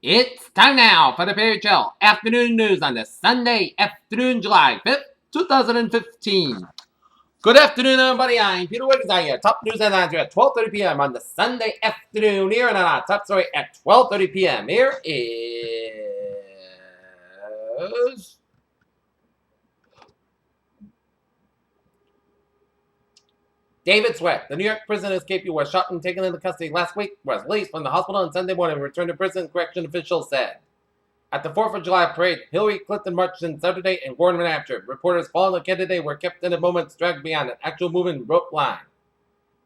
It's time now for the Fairy Tale Afternoon News on this Sunday afternoon, July 5th, 2015. Good afternoon, everybody. I'm Peter Wiggins. I have top news headlines here at 12:30 p.m. on the Sunday afternoon here, and on our top story at 12:30 p.m. Here is David Sweat, the New York prison escapee who was shot and taken into custody last week, was released from the hospital on Sunday morning and returned to prison, correction officials said. At the 4th of July parade, Hillary Clinton marched in Saturday and Gordon Rapture. Reporters following the candidate were kept in the moments dragged beyond an actual moving rope line.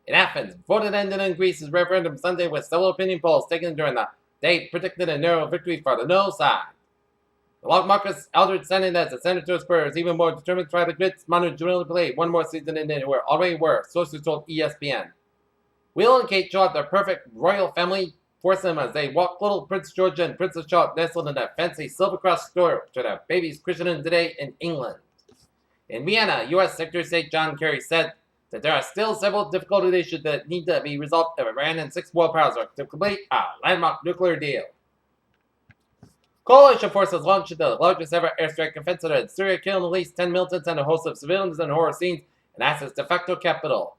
In Athens, voting ended in Greece's referendum Sunday with several opinion polls taken during the day predicted a narrow victory for the no side. The log Marcus Aldridge saying as the Senator Spurs is even more determined to try to get Manu Ginobili play one more season than they already were, sources told ESPN. Will and Kate show off their perfect royal family foursome as they walk little Prince George and Princess Charlotte nestled in a fancy silver cross store to their baby's christening today in England. In Vienna, U.S. Secretary of State John Kerry said that there are still several difficult issues that need to be resolved if Iran and 6 world powers are to complete a landmark nuclear deal. Coalition forces launched the largest ever airstrike offensive in Syria, killing at least 10 militants and a host of civilians in horror scenes in Assad's de facto capital.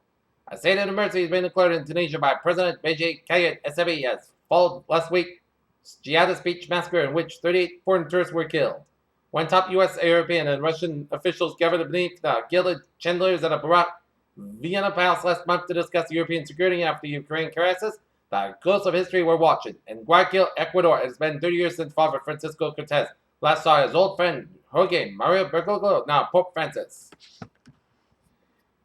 A state of emergency has been declared in Tunisia by President Beji Kayed Essebsi as followed last week's jihadist beach massacre in which 38 foreign tourists were killed. When top U.S., European, and Russian officials gathered beneath the gilded chandeliers at a Baroque Vienna palace last month to discuss European security after the Ukraine crisis, the ghosts of history were watching. In Guayaquil, Ecuador, it has been 30 years since Father Francisco Cortez last saw his old friend Jorge Mario Bergoglio, now Pope Francis.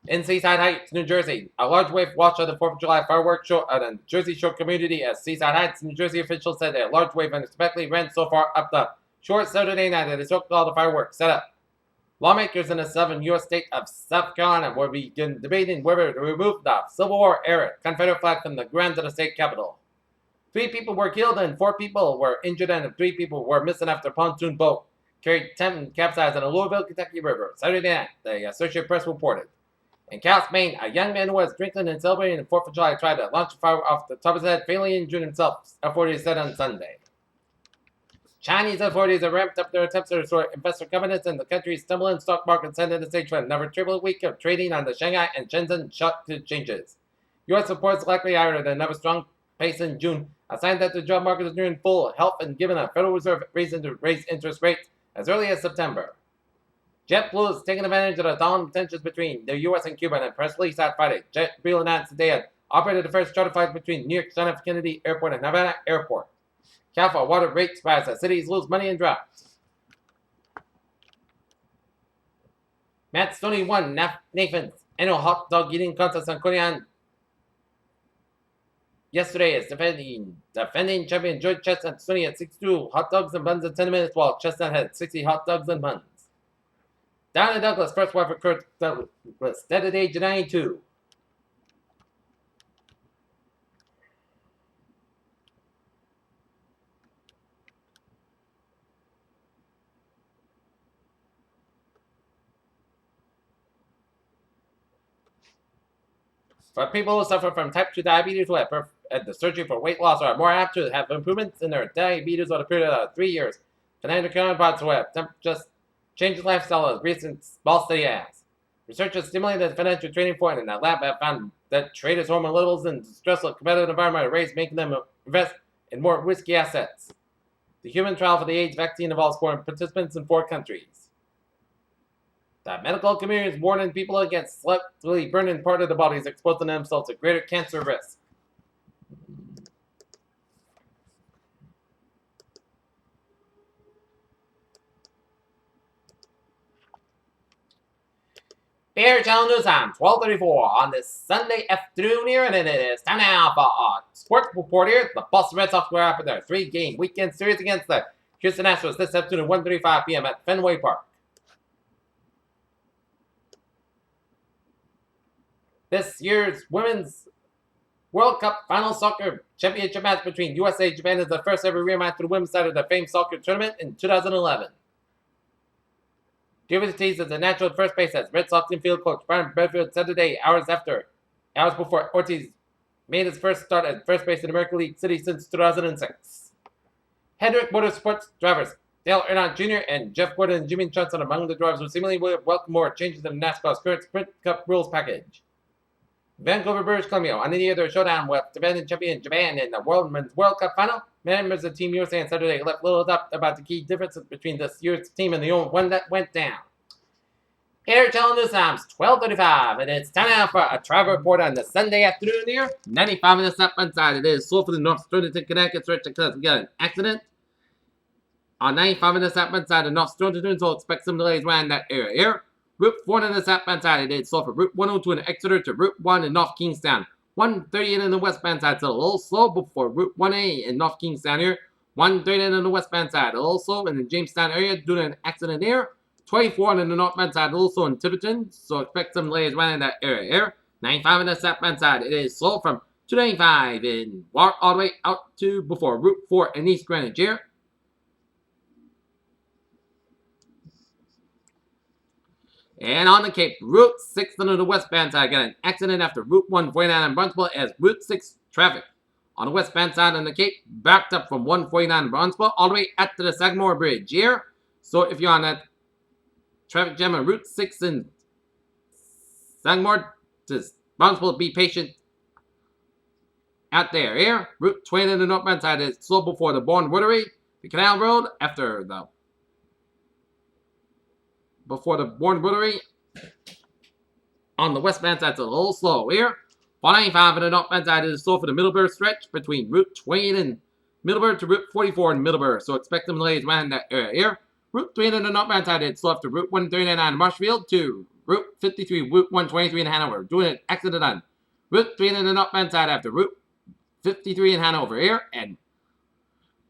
In Seaside Heights, New Jersey, a large wave watched the 4th of July fireworks show at a Jersey Shore community as Seaside Heights, New Jersey officials said a large wave unexpectedly ran so far up the shore Saturday night that it soaked all the fireworks set up. Lawmakers in the southern U.S. state of South Carolina will begin debating whether to remove the Civil War era Confederate flag from the grounds of the state capitol. 3 people were killed and 4 people were injured, and 3 people were missing after a pontoon boat carried 10 capsized in the Louisville, Kentucky River Saturday night, the Associated Press reported. In Cal, Maine, a young man who was drinking and celebrating the 4th of July tried to launch a fire off the top of his head, fatally injured himself, authorities said on Sunday. Chinese authorities have ramped up their attempts to restore investor confidence in the country's stumbling stock market, setting the stage for another triple week of trading on the Shanghai and Shenzhen stock exchanges. U.S. reports likely higher than another strong pace in June, a sign that the job market is nearing full health and given a Federal Reserve reason to raise interest rates as early as September. JetBlue is taking advantage of the dawning tensions between the U.S. and Cuba, and a press release on Friday. JetBlue announced today it operated the first charter flight between New York John F. Kennedy Airport and Havana Airport. California water rates rise as cities lose money and droughts. Matt Stoney won Nathan's annual hot dog eating contest on Korean yesterday as defending champion George Chestnut Stoney had 62 hot dogs and buns in 10 minutes, while Chestnut had 60 hot dogs and buns. Donna Douglas, first wife of Kurt Douglas, dead at age 92. For people who suffer from type 2 diabetes who have the surgery for weight loss or are more apt to have improvements in their diabetes over the period of 3 years, Fernando counterparts who have just changed lifestyle as recent small study has. Researchers stimulated financial trading for it in a lab have found that traders' hormone levels in stressful competitive environment are raised, making them invest in more risky assets. The human trial for the AIDS vaccine involves foreign participants in 4 countries. The medical community is warning people against slightly burning part of the bodies, exposing themselves to greater cancer risk. Fair Channel News on 12:34 on this Sunday afternoon here, and it is time now for our sports report here. The Boston Red Sox were after their 3-game weekend series against the Houston Astros this afternoon at 1:35 p.m. at Fenway Park. This year's Women's World Cup Final Soccer Championship match between USA and Japan is the first ever rematch for the women's side of the famed soccer tournament in 2011. David Ortiz is the natural at first base as Red Sox infield coach Brian Bedfield said today, hours before Ortiz made his first start at first base in American League City since 2006. Hedrick Motorsports drivers Dale Earnhardt Jr. and Jeff Gordon and Jimmy Johnson among the drivers who seemingly will welcome more changes in NASCAR's current Sprint Cup rules package. Vancouver, British Columbia, on any other showdown with defending champion Japan in the Women's World Cup final, members of Team USA on Saturday left little doubt about the key differences between this year's team and the old one that went down. Here, channel news times 12:35, and it's time now for a travel report on the Sunday afternoon here. 95 minutes up one side. It is slow for the North Stonington, Connecticut stretch because we got an accident. On 95 minutes up one side, the North Stonington, so expect some delays around that area here. Route 4 on the southbound side, it is slow for Route 102 in Exeter to Route 1 in North Kingstown. 138 in the westbound side, so a little slow before Route 1A in North Kingstown here. 138 on the westbound side, a little slow in the Jamestown area due to an accident here. 24 on the northbound side, also in Tiverton, so expect some delays around in that area here. 95 on the southbound side, it is slow from 295 in Walk all the way out to before Route 4 in East Greenwich here. And on the Cape, Route 6 on the westbound side, got an accident after Route 149 in Barnstable as Route 6 traffic on the westbound side on the Cape backed up from 149 in Barnstable all the way up to the Sagamore Bridge here. So if you're on that traffic jam on Route 6 in Sagamore to Barnstable, be patient out there here. Route 20 on the northbound side is slow before the Bourne Rotary, the Canal Road after the Bourne Rotary. On the westbound side, it's a little slow here. 495 on the northbound side is slow for the Middleburg stretch between Route 20 and Middleburg to Route 44 in Middleburg. So expect some delays around that area here. Route 3 on the northbound side, it's slow after Route 139 in Marshfield to Route 53, Route 123 in Hanover. Doing an accident on Route 3 on the northbound side after Route 53 in Hanover here. And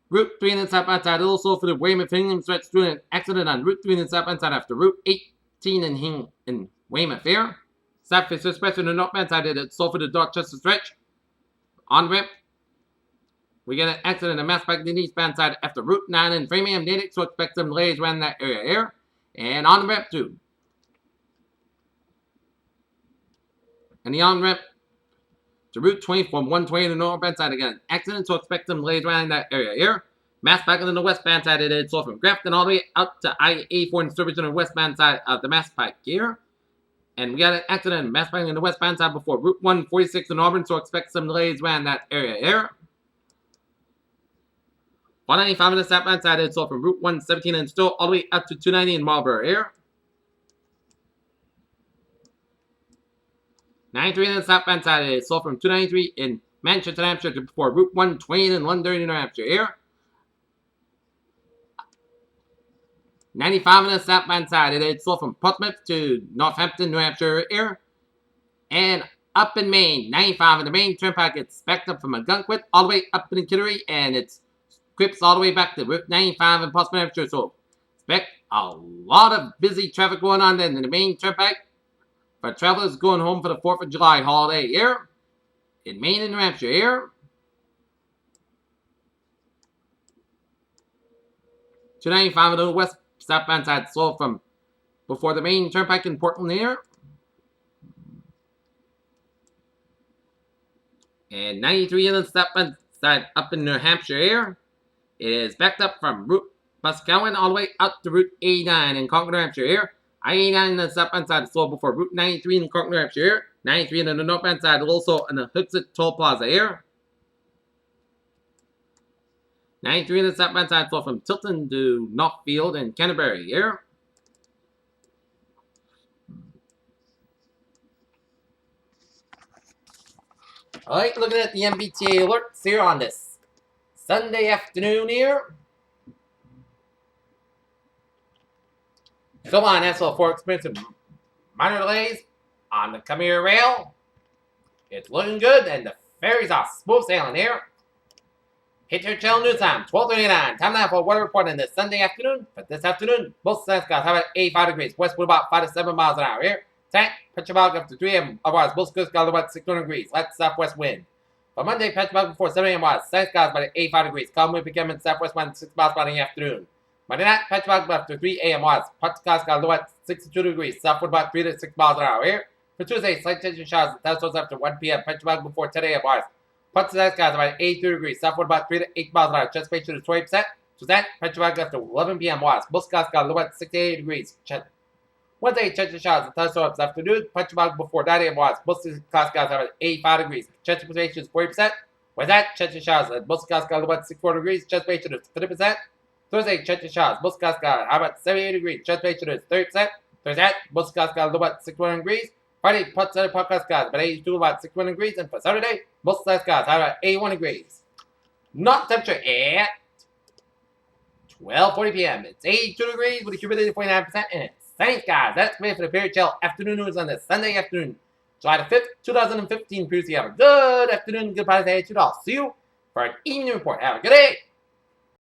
Route 3 on the southbound side, also for the Weymouth Hingham stretch, doing an accident on Route 3 on the southbound side after Route 18 in Weymouth here. Southwest especially on the northbound side, it's slow for the Dorchester stretch. On ramp, we get an accident on Mass Pike on the eastbound side after Route 9 in Framingham, Natick, so expect some delays around that area here. And on ramp 2. And the on ramp to Route 20 from 120 on the northbound side, again, an accident, so expect some delays around that area here. Mass Pike on the westbound side, it is slow from Grafton all the way out to I-84 in Sturbridge on the westbound side of the Mass Pike here. And we got an accident in Mass Pike on the westbound side before Route 146 in Auburn, so expect some delays around that area here. 195 on the southbound side, it's slow from Route 117 in Stowe all the way up to 290 in Marlborough here. 93 on the southbound side, it's slow from 293 in Manchester, New Hampshire to before Route 120 in London, New Hampshire here. 95 on the southbound side, it's slow from Portsmouth to Northampton, New Hampshire here. And up in Maine, 95 on the Maine Turnpike, it's backed up from Algonquin all the way up in Kittery, and it's clips all the way back to Route 95 in Portsmouth, New Hampshire. So expect a lot of busy traffic going on in the Maine Turnpike for travelers going home for the 4th of July holiday here in Maine and New Hampshire here. 295 on the west southbound side, slow from before the Maine Turnpike in Portland here. And 93 on the southbound side up in New Hampshire here. It is backed up from Route Boscawen all the way out to Route 89 in Concord, New Hampshire here. I-89 on the southbound side is slow before Route 93 in Concord, New Hampshire here. 93 on the northbound side also on the Hooksett Toll Plaza here. 93 on the southbound side slow from Tilton to Northfield and Canterbury here. Alright, looking at the MBTA alerts here on this Sunday afternoon here. Still on SL4 experiencing minor delays on the Khmer Rail. It's looking good, and the ferries are smooth sailing here. Hit your channel news time, 12:39. Time now for a weather report on this Sunday afternoon. For this afternoon, most sun skies have at 85 degrees. West wind about 5 to 7 miles an hour here. Tonight, Petrobag up to 3 a.m. Otherwise, most skies about 600 degrees. Light southwest wind. For Monday, Petrobag before 7 a.m. sun skies by 85 degrees. Calm wind becoming southwest wind 6 miles by the afternoon. Monday night, Petrobag after 3 a.m. Petrobag skies low at 62 degrees. Southward about 3 to 6 miles an hour here. For Tuesday, slight tension showers and thunderstorms after 1 p.m. Petrobag before 10 a.m. Petrobag skies about 82 degrees. Southward about 3 to 8 miles an hour. Chest patient is 20%. that Petrovac after 11 p.m. was. Buskaska low at 68 degrees. Wednesday, Chechen showers and thunderstorms afternoon. Petrovac before 9 a.m. was. Buskaska at 85 degrees. Chechen precipitation is 40%. With that, Chechen showers and Buskaska low at 64 degrees. Chechen precipitation is 30%. Thursday, Chechen showers. Buskaska how about 78 degrees. Chechen precipitation is 30%. Thursday, Buskaska low at 61 degrees. Friday, Podcast about 82 about 61 degrees. And for Saturday, Buskaska how about 81 degrees. Not temperature at 12:40 p.m. It's 82 degrees with a humidity of 49%, and it's sunny skies. That's great for the Fairy Tale afternoon news on this Sunday afternoon, July the 5th, 2015. Please have a good afternoon, good party day. I'll see you for an evening report. Have a good day.